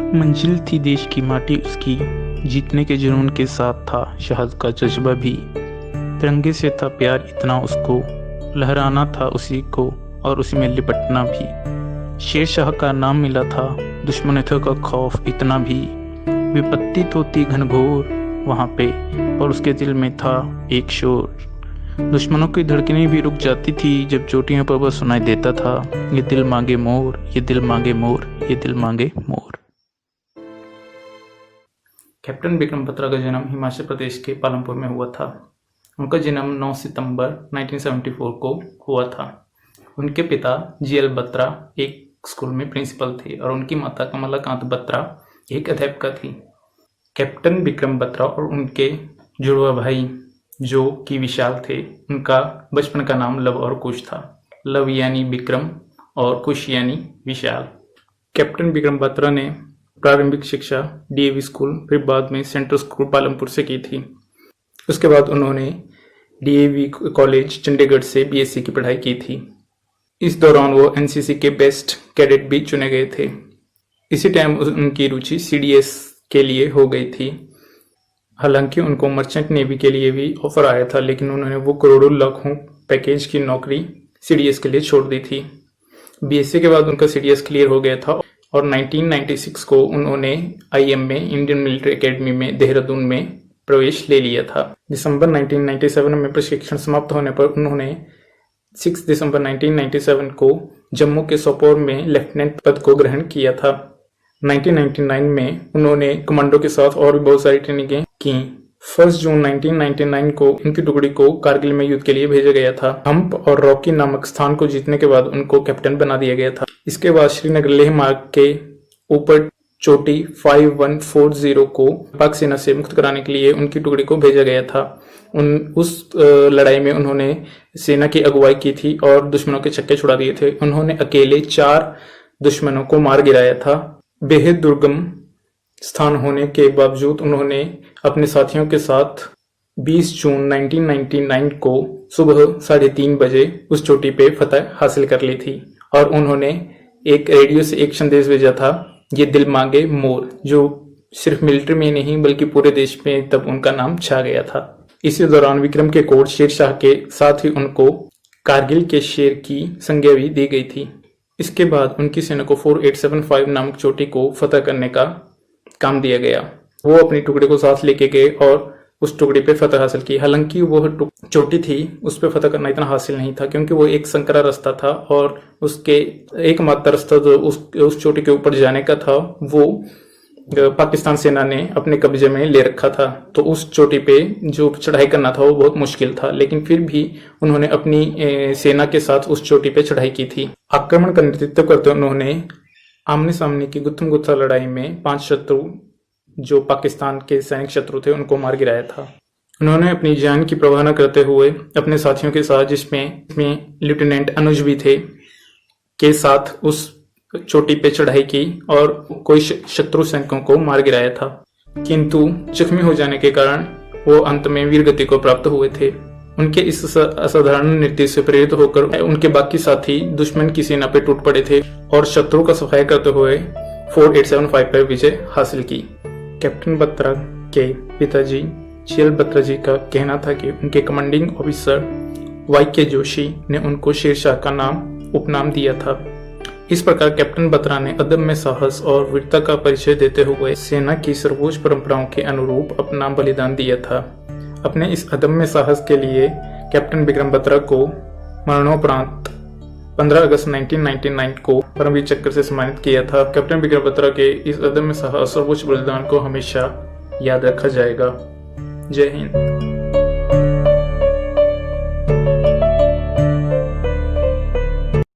मंजिल थी देश की माटी उसकी, जीतने के जुनून के साथ था शहादत का जज्बा भी। तिरंगे से था प्यार इतना उसको, लहराना था उसी को और उसी में लिपटना भी। शेर शाह का नाम मिला था, दुश्मनों का खौफ इतना भी। विपत्ति तो थी घनघोर वहाँ पे, और उसके दिल में था एक शोर। दुश्मनों की धड़कनें भी रुक जाती थी जब चोटियों पर वह सुनाई देता था, ये दिल मांगे मोर, ये दिल मांगे मोर, ये दिल मांगे मोर। कैप्टन विक्रम बत्रा का जन्म हिमाचल प्रदेश के पालमपुर में हुआ था। उनका जन्म 9 सितंबर 1974 को हुआ था। उनके पिता जीएल बत्रा एक स्कूल में प्रिंसिपल थे और उनकी माता कमलाकांत बत्रा एक अध्यापिका थी। कैप्टन विक्रम बत्रा और उनके जुड़वा भाई जो कि विशाल थे, उनका बचपन का नाम लव और कुश था। लव यानी विक्रम और कुश यानी विशाल। कैप्टन विक्रम बत्रा ने प्रारंभिक शिक्षा डीएवी स्कूल, फिर बाद में सेंट्रल स्कूल पालमपुर से की थी। उसके बाद उन्होंने डीएवी कॉलेज चंडीगढ़ से बीएससी की पढ़ाई की थी। इस दौरान वो एनसीसी के बेस्ट कैडेट भी चुने गए थे। इसी टाइम उनकी रुचि सीडीएस के लिए हो गई थी। हालांकि उनको मर्चेंट नेवी के लिए भी ऑफर आया था, लेकिन उन्होंने वो करोड़ों लाखों पैकेज की नौकरी सीडीएस के लिए छोड़ दी थी। बीएससी के बाद उनका सीडीएस क्लियर हो गया था और 1996 को उन्होंने आईएम में, इंडियन मिलिट्री एकेडमी में देहरादून में प्रवेश ले लिया था। दिसंबर 1997 में प्रशिक्षण समाप्त होने पर उन्होंने 6 दिसंबर 1997 को जम्मू के सोपोर में लेफ्टिनेंट पद को ग्रहण किया था। 1999 में उन्होंने कमांडो के साथ और भी बहुत सारी ट्रेनिंगें की। 1 जून 1999 को इनकी टुकड़ी को कारगिल में युद्ध के लिए भेजा गया था। हम्प और रॉकी नामक स्थान को जीतने के बाद उनको कैप्टन बना दिया गया था। इसके बाद श्रीनगर लेह मार्ग के ऊपर चोटी 5140 को पाक सेना से मुक्त कराने के लिए उनकी टुकड़ी को भेजा गया था। उस लड़ाई में उन्होंने सेना की अगुवाई की थी और दुश्मनों के छक्के छुड़ा दिए थे। उन्होंने अकेले 4 दुश्मनों को मार गिराया था। बेहद दुर्गम स्थान होने के बावजूद उन्होंने अपने साथियों के साथ 20 जून 1999 को सुबह 3:30 बजे उस चोटी पे फतह हासिल कर ली थी और उन्होंने एक रेडियो से एक संदेश भेजा था, ये दिल मांगे मोर, जो सिर्फ मिलिट्री में नहीं बल्कि पूरे देश में तब उनका नाम छा गया था। इसी दौरान विक्रम के कोड शेर शाह के साथ ही उनको कारगिल के शेर की संज्ञा भी दी गई थी। इसके बाद उनकी सेना को 4875 नामक चोटी को फतह करने का काम दिया गया। वो अपनी टुकड़ी को साथ लेके गए और उस टुकड़ी पे फतह हासिल की। हालांकि वो चोटी थी, उस पे फतह करना इतना हासिल नहीं था क्योंकि वो एक संकरा रास्ता था और उसके एकमात्र रास्ता जो उस चोटी के ऊपर जाने का था वो पाकिस्तान सेना ने अपने कब्जे में ले रखा था। तो उस चोटी पे जो चढ़ाई करना था वो बहुत मुश्किल था, लेकिन फिर भी उन्होंने अपनी सेना के साथ उस चोटी पे चढ़ाई की थी। आक्रमण का नेतृत्व करते उन्होंने आमने सामने की गुत्थम गुत्था लड़ाई में 5 शत्रु जो पाकिस्तान के सैनिक शत्रु थे उनको मार गिराया था। उन्होंने अपनी जान की परवाह न करते हुए अपने साथियों के साथ, जिसमें लेफ्टिनेंट अनुज भी थे, के साथ उस चोटी पे चढ़ाई की और कोई शत्रु सैनिकों को मार गिराया था। किंतु जख्मी हो जाने के कारण वो अंत में वीरगति को प्राप्त हुए थे। उनके इस असाधारण नृत्य से प्रेरित होकर उनके बाकी साथी दुश्मन की सेना पे टूट पड़े थे और शत्रु का सफाया करते हुए 4875 पर विजय हासिल की। कैप्टन बत्रा के पिताजी जीएल बत्रा जी का कहना था कि उनके कमांडिंग ऑफिसर वाईके जोशी ने उनको शेरशाह का उपनाम दिया था। इस प्रकार कैप्टन बत्रा ने अदम्य साहस और वीरता का परिचय देते हुए सेना की सर्वोच्च परंपराओं के अनुरूप अपना बलिदान दिया था। अपने इस अदम्य साहस के लिए कैप्टन विक्रम बत्रा को मरणोपरांत 15 अगस्त 1999 को परमवीर चक्र से सम्मानित किया था। कैप्टन विक्रम बत्रा के इस अदम्य साहस सर्वोच्च बलिदान को हमेशा याद रखा जाएगा। जय हिंद।